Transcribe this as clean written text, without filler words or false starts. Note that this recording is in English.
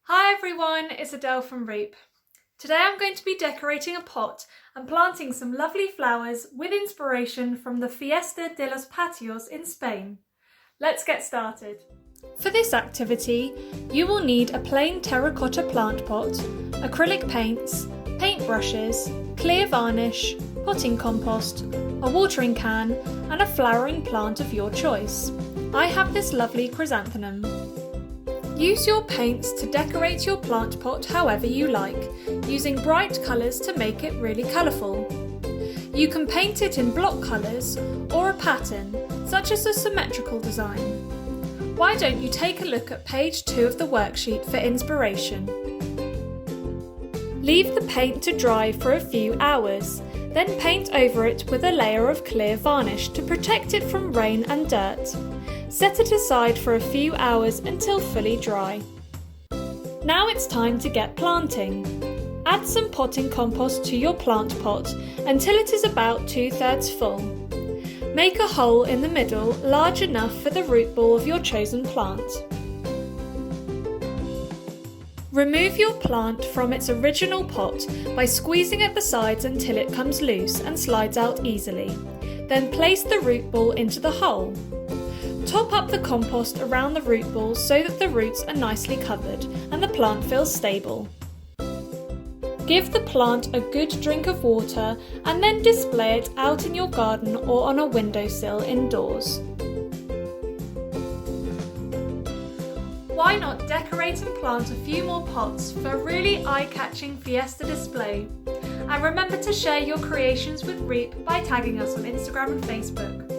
Hi everyone, it's Adele from REEP. Today I'm going to be decorating a pot and planting some lovely flowers with inspiration from the Fiesta de los Patios in Spain. Let's get started. For this activity, you will need a plain terracotta plant pot, acrylic paints, paintbrushes, clear varnish, potting compost, a watering can and a flowering plant of your choice. I have this lovely chrysanthemum. Use your paints to decorate your plant pot however you like, using bright colours to make it really colourful. You can paint it in block colours or a pattern, such as a symmetrical design. Why don't you take a look at page 2 of the worksheet for inspiration? Leave the paint to dry for a few hours, then paint over it with a layer of clear varnish to protect it from rain and dirt. Set it aside for a few hours until fully dry. Now it's time to get planting. Add some potting compost to your plant pot until it is about 2/3 full. Make a hole in the middle large enough for the root ball of your chosen plant. Remove your plant from its original pot by squeezing at the sides until it comes loose and slides out easily. Then place the root ball into the hole. Top up the compost around the root ball so that the roots are nicely covered and the plant feels stable. Give the plant a good drink of water and then display it out in your garden or on a windowsill indoors. Why not decorate and plant a few more pots for a really eye-catching Fiesta display? And remember to share your creations with REEP by tagging us on Instagram and Facebook.